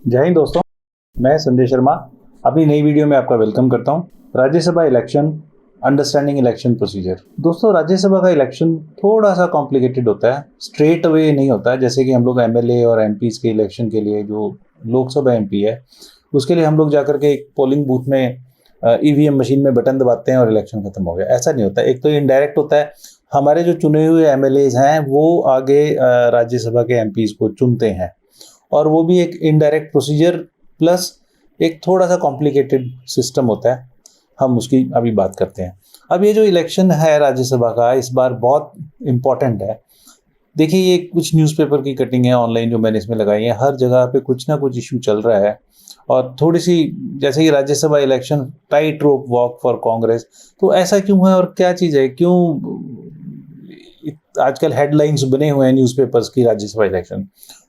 जय हिंद दोस्तों, मैं संजय शर्मा अपनी नई वीडियो में आपका वेलकम करता हूं। Rajya Sabha election, understanding election procedure. दोस्तों, राज्यसभा का इलेक्शन थोड़ा सा कॉम्प्लिकेटेड होता है, स्ट्रेट अवे नहीं होता है। जैसे कि हम लोग एमएलए और एमपीज के इलेक्शन के लिए, जो लोकसभा एमपी है उसके लिए हम लोग जाकर के एक पोलिंग बूथ में ईवीएम मशीन में बटन दबाते हैं और इलेक्शन खत्म हो गया। ऐसा नहीं होता। एक तो इनडायरेक्ट होता है, हमारे जो चुने हुए एमएलएज हैं वो आगे राज्यसभा के एमपीज को चुनते हैं, और वो भी एक इनडायरेक्ट प्रोसीजर प्लस एक थोड़ा सा कॉम्प्लिकेटेड सिस्टम होता है। हम उसकी अभी बात करते हैं। अब ये जो इलेक्शन है राज्यसभा का, इस बार बहुत इम्पॉर्टेंट है। देखिए, ये कुछ न्यूज़पेपर की कटिंग है ऑनलाइन जो मैंने इसमें लगाई है। हर जगह पे कुछ ना कुछ इशू चल रहा है, और थोड़ी सी जैसे कि Rajya Sabha election tight rope walk for Congress. तो ऐसा क्यों है और क्या चीज़ है, क्यों आजकल हेडलाइंस बने हुए हैं न्यूज़पेपर्स की राज्यसभा इलेक्शन।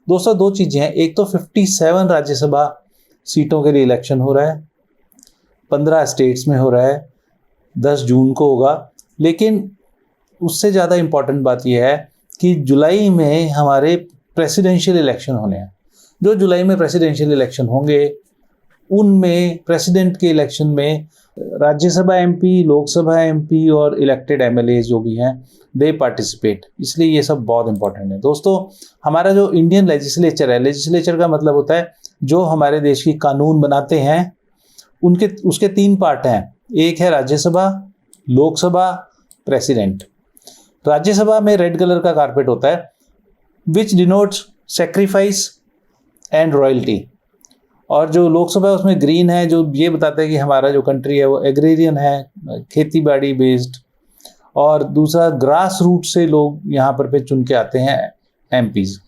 दोस्तों, दो चीज़ें हैं। एक तो 57 राज्यसभा सीटों के लिए इलेक्शन हो रहा है, 15 स्टेट्स में हो रहा है, 10 जून को होगा। लेकिन उससे ज़्यादा इम्पॉर्टेंट बात यह है कि जुलाई में हमारे प्रेसिडेंशियल इलेक्शन होने हैं। जो जुलाई में प्रेसिडेंशियल इलेक्शन होंगे उनमें प्रेसिडेंट के इलेक्शन में राज्यसभा एमपी, लोकसभा एमपी और इलेक्टेड एमएलए जो भी हैं दे पार्टिसिपेट। इसलिए ये सब बहुत इंपॉर्टेंट है। दोस्तों, हमारा जो इंडियन लेजिस्लेचर है, लेजिस्लेचर का मतलब होता है जो हमारे देश की कानून बनाते हैं, उसके 3 पार्ट हैं। एक है राज्यसभा, लोकसभा, प्रेसिडेंट। राज्यसभा में रेड कलर का कारपेट होता है, विच डिनोट्स सेक्रीफाइस एंड रॉयल्टी। और जो लोकसभा है उसमें ग्रीन है, जो ये बताता है कि हमारा जो कंट्री है वो एग्रेरियन है, खेती बाड़ी बेस्ड। और दूसरा, ग्रास रूट से लोग यहाँ पर चुन के आते हैं एमपीज।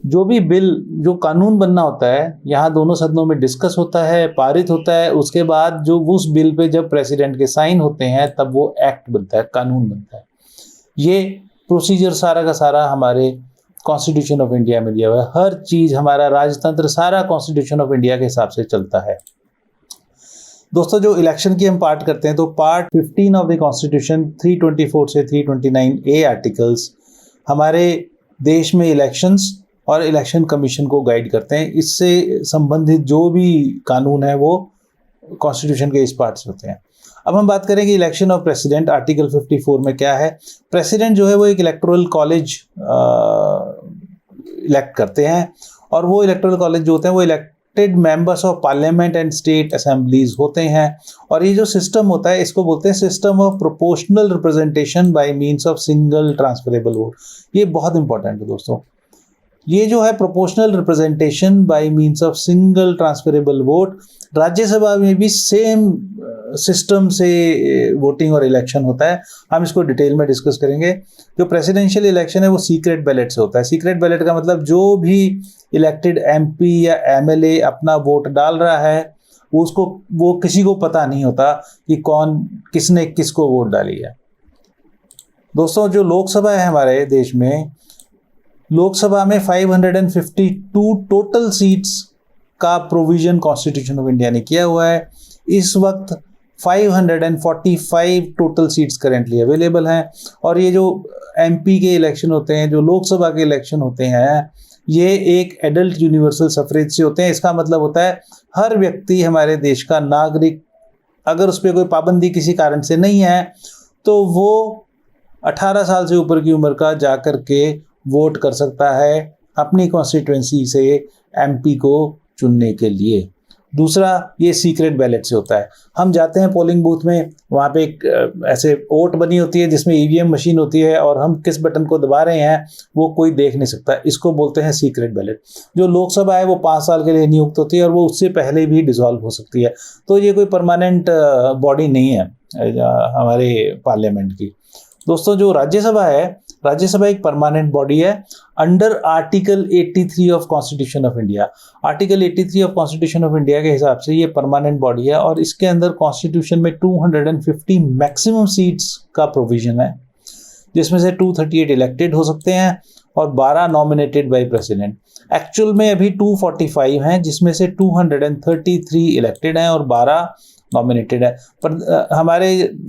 जो भी बिल, जो कानून बनना होता है, यहाँ दोनों सदनों में डिस्कस होता है, पारित होता है। उसके बाद जो उस बिल पे जब प्रेसिडेंट के साइन होते हैं तब वो एक्ट बनता है, कानून बनता है। ये प्रोसीजर सारा का सारा हमारे कॉन्स्टिट्यूशन ऑफ इंडिया में दिया हुआ है। हर चीज़, हमारा राजतंत्र सारा कॉन्स्टिट्यूशन ऑफ इंडिया के हिसाब से चलता है। दोस्तों, जो इलेक्शन की हम पार्ट करते हैं, तो पार्ट 15 ऑफ द कॉन्स्टिट्यूशन 324 से 329A आर्टिकल्स हमारे देश में इलेक्शंस और इलेक्शन कमीशन को गाइड करते हैं। इससे संबंधित जो भी कानून है वो कॉन्स्टिट्यूशन के इस पार्ट से होते हैं। अब हम बात करेंगे इलेक्शन ऑफ प्रेसिडेंट। आर्टिकल 54 में क्या है। प्रेसिडेंट जो है वो एक इलेक्टोरल कॉलेज इलेक्ट करते हैं, और वो इलेक्टोरल कॉलेज जो होते हैं वो elected members of parliament and state assemblies होते हैं। और ये जो सिस्टम होता है इसको बोलते हैं system of proportional representation bye means of single transferable vote. ये बहुत इंपॉर्टेंट है दोस्तों। ये जो है proportional representation bye means of single transferable vote, Rajya Sabha में भी सेम सिस्टम से वोटिंग और इलेक्शन होता है। हम इसको डिटेल में डिस्कस करेंगे। जो प्रेसिडेंशियल इलेक्शन है वो सीक्रेट बैलेट से होता है। सीक्रेट बैलेट का मतलब जो भी इलेक्टेड एमपी या एमएलए अपना वोट डाल रहा है वो किसी को पता नहीं होता कि किसने किसको वोट डाली है। दोस्तों, जो लोकसभा है हमारे देश में, लोकसभा में 552 टोटल सीट्स का प्रोविजन कॉन्स्टिट्यूशन ऑफ इंडिया ने किया हुआ है। इस वक्त 545 टोटल सीट्स करेंटली अवेलेबल हैं। और ये जो एमपी के इलेक्शन होते हैं, जो लोकसभा के इलेक्शन होते हैं, ये एक एडल्ट यूनिवर्सल सफरेज से होते हैं। इसका मतलब होता है हर व्यक्ति, हमारे देश का नागरिक, अगर उस पर कोई पाबंदी किसी कारण से नहीं है तो वो 18 साल से ऊपर की उम्र का जाकर के वोट कर सकता है अपनी कॉन्स्टिट्यूएंसी से एमपी को चुनने के लिए। दूसरा, ये सीक्रेट बैलेट से होता है। हम जाते हैं पोलिंग बूथ में, वहाँ पे एक ऐसे ओट बनी होती है जिसमें ईवीएम मशीन होती है, और हम किस बटन को दबा रहे हैं वो कोई देख नहीं सकता। इसको बोलते हैं सीक्रेट बैलेट। जो लोकसभा है वो 5 साल के लिए नियुक्त होती है, और वो उससे पहले भी डिसॉल्व हो सकती है। तो ये कोई परमानेंट बॉडी नहीं है हमारे पार्लियामेंट की। दोस्तों, जो राज्यसभा है, राज्यसभा एक परमानेंट बॉडी है under article 83 of constitution of India. Article 83 of constitution of India के हिसाब से ये परमानेंट बॉडी है, और इसके अंदर कॉन्स्टिट्यूशन में 250 मैक्सिमम सीट्स का प्रोविजन है, जिसमें से 238 इलेक्टेड हो सकते हैं और 12 नॉमिनेटेड बाय प्रेसिडेंट। एक्चुअल में अभी 245 हैं, जिसमें से 233 इलेक्टेड हैं और 12 नॉमिनेटेड है। पर हमारे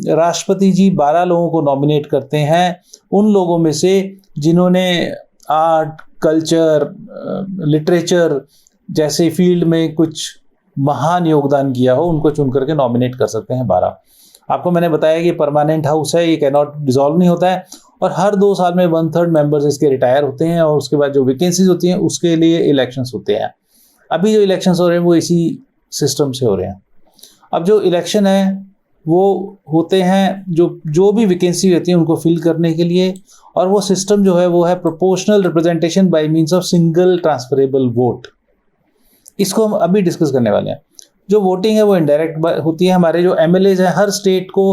राष्ट्रपति जी 12 लोगों को नॉमिनेट करते हैं, उन लोगों में से जिन्होंने आर्ट, कल्चर, लिटरेचर जैसे फील्ड में कुछ महान योगदान किया हो उनको चुन करके नॉमिनेट कर सकते हैं 12। आपको मैंने बताया कि परमानेंट हाउस है, ये कैन नॉट डिसॉल्व नहीं होता है, और हर 2 साल में 1/3 मेंबर्स इसके रिटायर होते हैं, और उसके बाद जो वैकेंसीज होती हैं उसके लिए इलेक्शंस होते हैं। अभी जो इलेक्शंस हो रहे हैं वो इसी सिस्टम से हो रहे हैं। अब जो इलेक्शन है वो होते हैं जो भी वैकेंसी रहती है उनको फिल करने के लिए, और वो सिस्टम जो है वो है proportional representation by means of single transferable vote. इसको हम अभी डिस्कस करने वाले हैं। जो वोटिंग है वो इनडायरेक्ट होती है। हमारे जो एमएलएज हैं, हर स्टेट को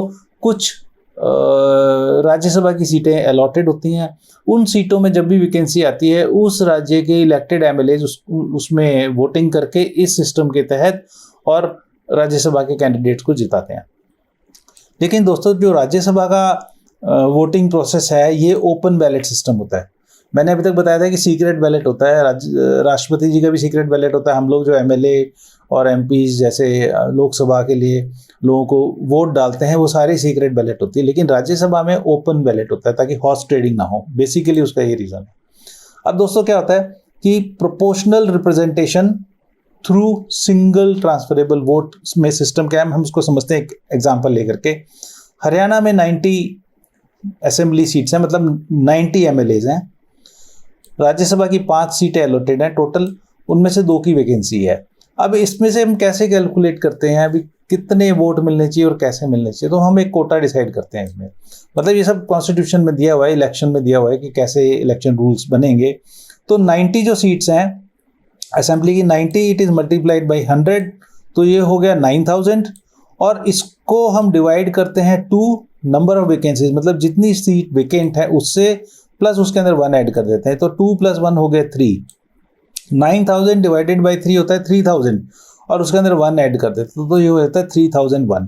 कुछ राज्यसभा की सीटें अलॉटेड होती हैं। उन सीटों में जब भी वैकेंसी आती है उस राज्य के इलेक्टेड एमएलएज उसमें वोटिंग करके इस सिस्टम के तहत और राज्यसभा के कैंडिडेट्स को जिताते हैं। लेकिन दोस्तों, जो राज्यसभा का वोटिंग प्रोसेस है ये ओपन बैलेट सिस्टम होता है। मैंने अभी तक बताया था कि सीक्रेट बैलेट होता है, राष्ट्रपति जी का भी सीक्रेट बैलेट होता है। हम लोग जो एमएलए और एमपीज जैसे लोकसभा के लिए लोगों को वोट डालते हैं वो सारी सीक्रेट बैलेट होती है, लेकिन राज्यसभा में ओपन बैलेट होता है ताकि हॉर्स ट्रेडिंग ना हो। बेसिकली उसका ये रीज़न है। अब दोस्तों क्या होता है कि proportional representation through single transferable vote में सिस्टम क्या है, हम उसको समझते हैं एक एग्जाम्पल लेकर के। हरियाणा में 90 असेंबली सीट्स हैं, मतलब 90 एमएलएज हैं। राज्यसभा की 5 सीटें अलॉटेड हैं टोटल, उनमें से 2 की वैकेंसी है। अब इसमें से हम कैसे कैलकुलेट करते हैं अभी कितने वोट मिलने चाहिए और कैसे मिलने चाहिए, तो हम एक कोटा डिसाइड करते हैं इसमें। मतलब ये सब कॉन्स्टिट्यूशन में दिया हुआ है, इलेक्शन में दिया हुआ है कि कैसे इलेक्शन रूल्स बनेंगे। तो 90 जो सीट्स हैं असेंबली की 90, इट इज़ मल्टीप्लाइड बाई 100, तो ये हो गया 9000, और इसको हम डिवाइड करते हैं 2 नंबर ऑफ वैकेंसीज, मतलब जितनी सीट वैकेंट है उससे प्लस उसके अंदर 1 ऐड कर देते हैं, तो 2 + 1 हो गया 3। 9000 डिवाइडेड बाई 3 होता है 3000, और उसके अंदर 1 ऐड कर देते हैं तो ये हो जाता है 3001।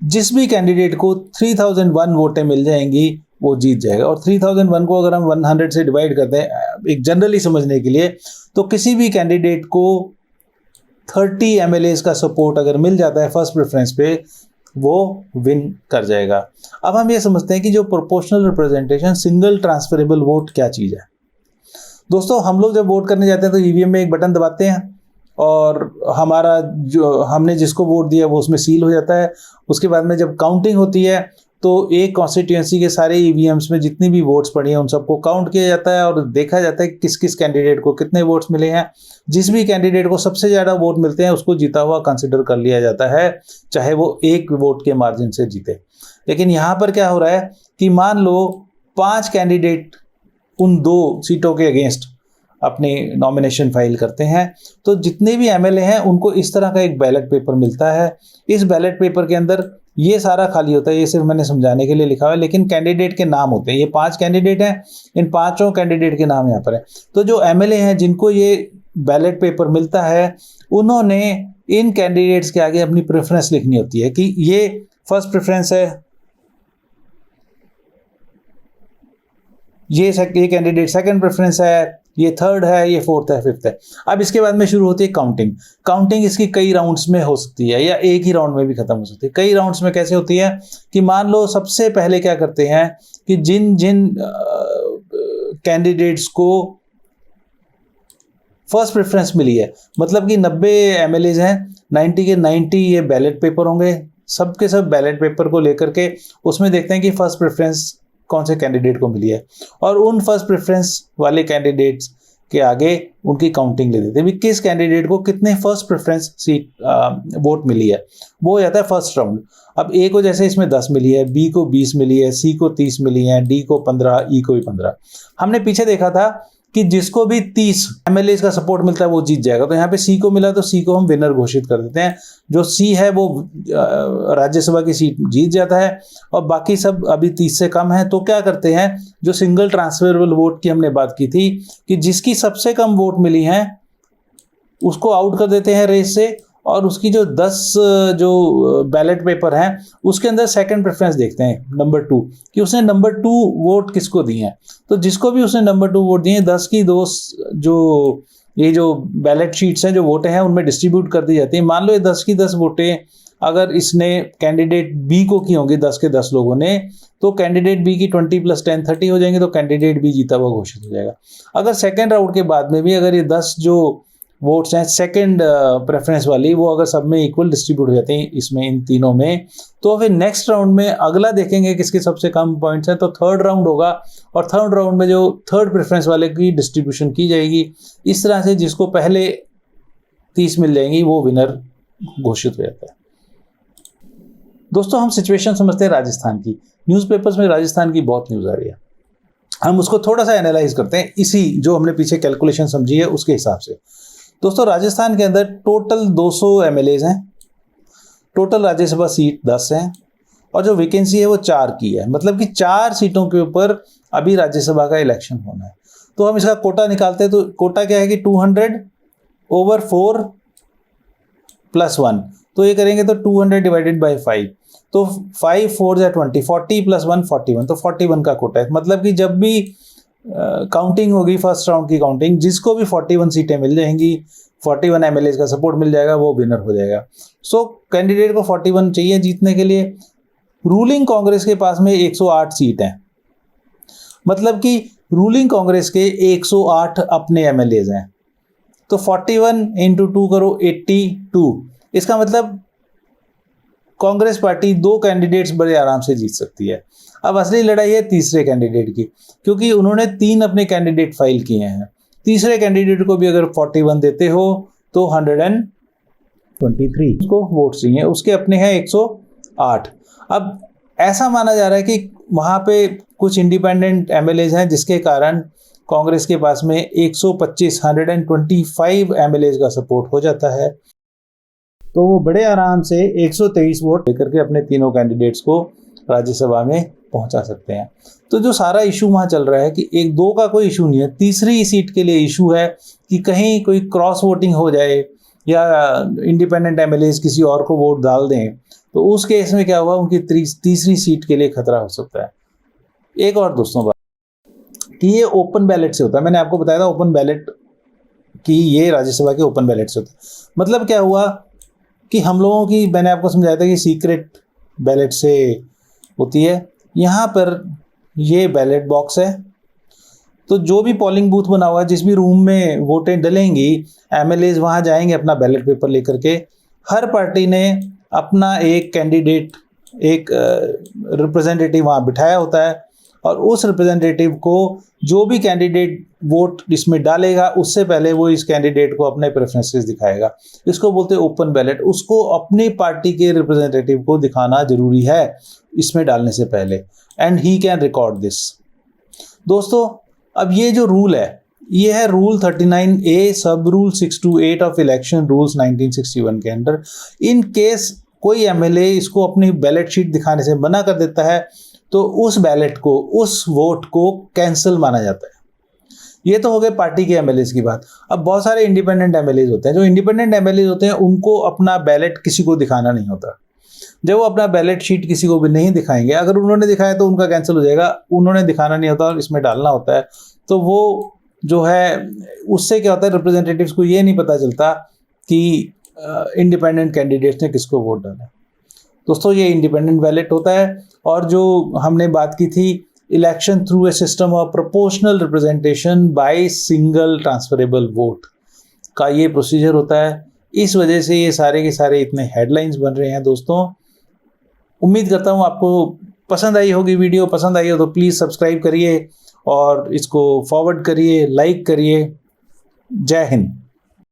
जिस भी कैंडिडेट को 3001 वोटें मिल जाएंगी वो जीत जाएगा। और 3001 को अगर हम 100 से डिवाइड करते हैं एक जनरली समझने के लिए, तो किसी भी कैंडिडेट को 30 एमएलएज का सपोर्ट अगर मिल जाता है फर्स्ट प्रेफरेंस पे, वो विन कर जाएगा। अब हम ये समझते हैं कि जो proportional representation single transferable vote क्या चीज़ है। दोस्तों, हम लोग जब वोट करने जाते हैं तो ईवीएम में एक बटन दबाते हैं और हमारा जो हमने जिसको वोट दिया वो उसमें सील हो जाता है। उसके बाद में जब काउंटिंग होती है तो एक कॉन्स्टिट्यूएंसी के सारे ईवीएम्स में जितनी भी वोट्स पड़ी हैं उन सबको काउंट किया जाता है और देखा जाता है कि किस किस कैंडिडेट को कितने वोट्स मिले हैं। जिस भी कैंडिडेट को सबसे ज़्यादा वोट मिलते हैं उसको जीता हुआ कंसिडर कर लिया जाता है, चाहे वो 1 वोट के मार्जिन से जीते। लेकिन यहाँ पर क्या हो रहा है कि मान लो 5 कैंडिडेट उन 2 सीटों के अगेंस्ट अपनी नॉमिनेशन फाइल करते हैं, तो जितने भी एमएलए हैं उनको इस तरह का एक बैलेट पेपर मिलता है। इस बैलेट पेपर के अंदर ये सारा खाली होता है, ये सिर्फ मैंने समझाने के लिए लिखा हुआ है, लेकिन कैंडिडेट के नाम होते हैं। ये 5 कैंडिडेट हैं, इन 5 कैंडिडेट के नाम यहाँ पर है। तो जो एमएलए हैं जिनको ये बैलेट पेपर मिलता है, उन्होंने इन कैंडिडेट्स के आगे अपनी प्रेफरेंस लिखनी होती है कि ये फर्स्ट प्रेफरेंस है, ये कैंडिडेट सेकंड प्रेफरेंस है, ये थर्ड है, ये फोर्थ है, फिफ्थ है। अब इसके बाद में शुरू होती है काउंटिंग। काउंटिंग इसकी कई राउंड्स में हो सकती है या एक ही राउंड में भी खत्म हो सकती है। कई राउंड्स में कैसे होती है कि मान लो सबसे पहले क्या करते हैं कि जिन जिन कैंडिडेट्स को फर्स्ट प्रेफरेंस मिली है, मतलब कि 90 एमएलएज हैं, 90 के 90 ये बैलेट पेपर होंगे, सब के सब बैलेट पेपर को लेकर के उसमें देखते हैं कि फर्स्ट प्रेफरेंस कौन से कैंडिडेट को मिली है, और उन फर्स्ट प्रेफरेंस वाले कैंडिडेट्स के आगे उनकी काउंटिंग ले देते हैं। किस कैंडिडेट को कितने फर्स्ट प्रेफरेंस सीट वोट मिली है वो हो जाता है फर्स्ट राउंड। अब ए को जैसे इसमें 10 मिली है, बी को 20 मिली है, सी को 30 मिली है, डी को 15, ई को भी 15। हमने पीछे देखा था कि जिसको भी 30 एमएलए का सपोर्ट मिलता है वो जीत जाएगा। तो यहाँ पे सी को मिला तो सी को हम विनर घोषित कर देते हैं। जो सी है वो राज्यसभा की सीट जीत जाता है, और बाकी सब अभी 30 से कम है। तो क्या करते हैं, जो सिंगल ट्रांसफरेबल वोट की हमने बात की थी कि जिसकी सबसे कम वोट मिली हैं उसको आउट कर देते हैं रेस से, और उसकी जो 10 जो बैलेट पेपर हैं उसके अंदर सेकंड प्रेफरेंस देखते हैं नंबर 2 कि उसने नंबर 2 वोट किसको दिए हैं। तो जिसको भी उसने नंबर 2 वोट दिए हैं, 10 की 2 जो बैलेट शीट्स हैं, जो वोटें हैं, उनमें डिस्ट्रीब्यूट कर दी जाती है। मान लो ये 10 की 10 वोटें अगर इसने कैंडिडेट बी को की होंगी 10 के 10 लोगों ने, तो कैंडिडेट बी की 20 + 10 30 हो जाएंगे, तो कैंडिडेट बी जीता हुआ घोषित हो जाएगा। अगर सेकेंड राउंड के बाद में भी अगर ये 10 जो वोट्स हैं सेकंड प्रेफरेंस वाली, वो अगर सब में इक्वल डिस्ट्रीब्यूट हो जाते हैं इसमें, इन तीनों में, तो फिर नेक्स्ट राउंड में अगला देखेंगे किसके सबसे कम पॉइंट्स हैं, तो थर्ड राउंड होगा, और थर्ड राउंड में जो थर्ड प्रेफरेंस वाले की डिस्ट्रीब्यूशन की जाएगी। इस तरह से जिसको पहले 30 मिल जाएंगी वो विनर घोषित हो जाता है। दोस्तों हम सिचुएशन समझते हैं राजस्थान की। न्यूज़पेपर्स में राजस्थान की बहुत न्यूज़ आ रही है, हम उसको थोड़ा सा एनालाइज करते हैं इसी जो हमने पीछे कैलकुलेशन समझी है उसके हिसाब से। दोस्तों राजस्थान के अंदर टोटल 200 एमएलएज हैं, टोटल राज्यसभा सीट 10 हैं, और जो वैकेंसी है वो 4 की है, मतलब कि 4 सीटों के ऊपर अभी राज्यसभा का इलेक्शन होना है। तो हम इसका कोटा निकालते हैं, तो कोटा क्या है कि 200/4 + 1, तो ये करेंगे तो 200/5, तो 5 4 = 20, 40 + 1 41, तो 41 का कोटा है। मतलब कि जब भी काउंटिंग होगी फर्स्ट राउंड की काउंटिंग, जिसको भी 41 सीटें मिल जाएंगी, 41 एमएलए का सपोर्ट मिल जाएगा, वो विनर हो जाएगा। सो कैंडिडेट को 41 चाहिए जीतने के लिए। रूलिंग कांग्रेस के पास में 108 सीट हैं, मतलब कि रूलिंग कांग्रेस के 108 अपने एमएलए हैं, तो 41 × 2 करो 82। इसका मतलब कांग्रेस पार्टी 2 कैंडिडेट्स बड़े आराम से जीत सकती है। अब असली लड़ाई है तीसरे कैंडिडेट की, क्योंकि उन्होंने 3 अपने कैंडिडेट फाइल किए हैं। तीसरे कैंडिडेट को भी अगर 41 देते हो तो 123 उसको वोट चाहिए, उसके अपने हैं 108। अब ऐसा माना जा रहा है कि वहाँ पे कुछ इंडिपेंडेंट एमएलएज हैं, जिसके कारण कांग्रेस के पास में 125 एमएलएज का सपोर्ट हो जाता है, तो वो बड़े आराम से 123 वोट लेकर के अपने तीनों कैंडिडेट्स को राज्यसभा में पहुंचा सकते हैं। तो जो सारा इशू वहाँ चल रहा है कि 1-2 का कोई इशू नहीं है, तीसरी सीट के लिए इशू है कि कहीं कोई क्रॉस वोटिंग हो जाए या इंडिपेंडेंट एमएलएज किसी और को वोट डाल दें, तो उस केस में क्या हुआ, उनकी तीसरी सीट के लिए खतरा हो सकता है। एक और दोस्तों बात कि ये ओपन बैलेट से होता है, मैंने आपको बताया था ओपन बैलेट कि ये राज्यसभा के ओपन बैलेट से होता है। मतलब क्या हुआ कि हम लोगों की, मैंने आपको समझाया था कि सीक्रेट बैलेट से होती है, यहाँ पर ये बैलेट बॉक्स है, तो जो भी पोलिंग बूथ बना हुआ है, जिस भी रूम में वोटें डलेंगी, एमएलएज वहाँ जाएंगे अपना बैलेट पेपर लेकर के। हर पार्टी ने अपना एक कैंडिडेट, एक रिप्रेजेंटेटिव वहाँ बिठाया होता है, और उस रिप्रेजेंटेटिव को जो भी कैंडिडेट वोट इसमें डालेगा, उससे पहले वो इस कैंडिडेट को अपने प्रेफरेंसेस दिखाएगा। इसको बोलते हैं ओपन बैलेट। उसको अपनी पार्टी के रिप्रेजेंटेटिव को दिखाना जरूरी है इसमें डालने से पहले, and he can record this. दोस्तों अब ये जो रूल है, ये है रूल 39A सब रूल 628 ऑफ इलेक्शन रूल्स 1961 के अंडर। इन केस कोई एमएलए इसको अपनी बैलेट शीट दिखाने से मना कर देता है, तो उस बैलेट को, उस वोट को कैंसिल माना जाता है। ये तो हो गए पार्टी के एमएलएज की बात। अब बहुत सारे इंडिपेंडेंट एमएलएज होते हैं। जो इंडिपेंडेंट एमएलएज होते हैं उनको अपना बैलेट किसी को दिखाना नहीं होता। जब वो अपना बैलेट शीट किसी को भी नहीं दिखाएंगे, अगर उन्होंने दिखाया तो उनका कैंसिल हो जाएगा, उन्होंने दिखाना नहीं होता और इसमें डालना होता है, तो वो जो है उससे क्या होता है, रिप्रेजेंटेटिव्स को ये नहीं पता चलता कि इंडिपेंडेंट कैंडिडेट्स ने किसको वोट डाला। दोस्तों ये इंडिपेंडेंट बैलेट होता है। और जो हमने बात की थी, election through a system of proportional representation by single transferable vote का ये प्रोसीजर होता है। इस वजह से ये सारे के सारे इतने हेडलाइंस बन रहे हैं। दोस्तों उम्मीद करता हूँ आपको पसंद आई होगी वीडियो। पसंद आई हो तो प्लीज़ सब्सक्राइब करिए और इसको फॉरवर्ड करिए, लाइक करिए। जय हिंद।